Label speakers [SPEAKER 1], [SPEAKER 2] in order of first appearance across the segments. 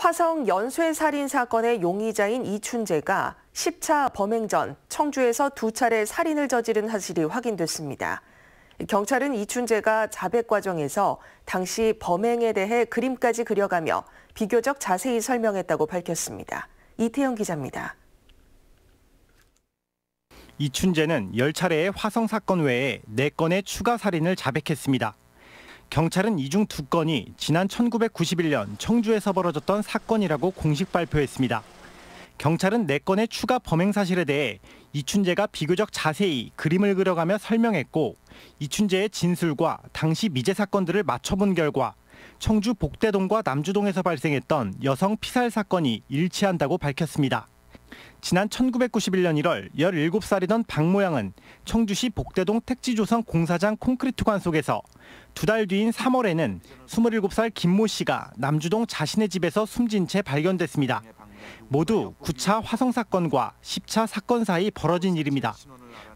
[SPEAKER 1] 화성 연쇄살인 사건의 용의자인 이춘재가 10차 범행 전 청주에서 2차례 살인을 저지른 사실이 확인됐습니다. 경찰은 이춘재가 자백 과정에서 당시 범행에 대해 그림까지 그려가며 비교적 자세히 설명했다고 밝혔습니다. 이태영 기자입니다.
[SPEAKER 2] 이춘재는 10차례의 화성 사건 외에 4건의 추가 살인을 자백했습니다. 경찰은 이 중 2건이 지난 1991년 청주에서 벌어졌던 사건이라고 공식 발표했습니다. 경찰은 4건의 추가 범행 사실에 대해 이춘재가 비교적 자세히 그림을 그려가며 설명했고, 이춘재의 진술과 당시 미제 사건들을 맞춰본 결과 청주 복대동과 남주동에서 발생했던 여성 피살 사건이 일치한다고 밝혔습니다. 지난 1991년 1월 17살이던 박 모양은 청주시 복대동 택지조성 공사장 콘크리트관 속에서 2달 뒤인 3월에는 27살 김모 씨가 남주동 자신의 집에서 숨진 채 발견됐습니다. 모두 9차 화성 사건과 10차 사건 사이 벌어진 일입니다.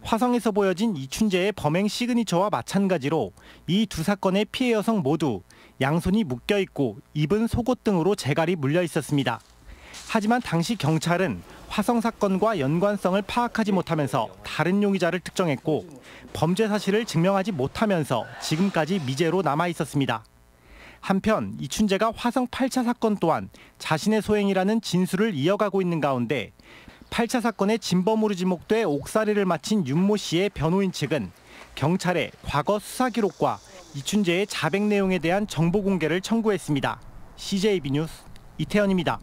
[SPEAKER 2] 화성에서 보여진 이춘재의 범행 시그니처와 마찬가지로 이 두 사건의 피해 여성 모두 양손이 묶여 있고 입은 속옷 등으로 재갈이 물려 있었습니다. 하지만 당시 경찰은 화성 사건과 연관성을 파악하지 못하면서 다른 용의자를 특정했고, 범죄 사실을 증명하지 못하면서 지금까지 미제로 남아 있었습니다. 한편 이춘재가 화성 8차 사건 또한 자신의 소행이라는 진술을 이어가고 있는 가운데 8차 사건의 진범으로 지목돼 옥살이를 마친 윤모 씨의 변호인 측은 경찰에 과거 수사 기록과 이춘재의 자백 내용에 대한 정보 공개를 청구했습니다. CJB 뉴스 이태현입니다.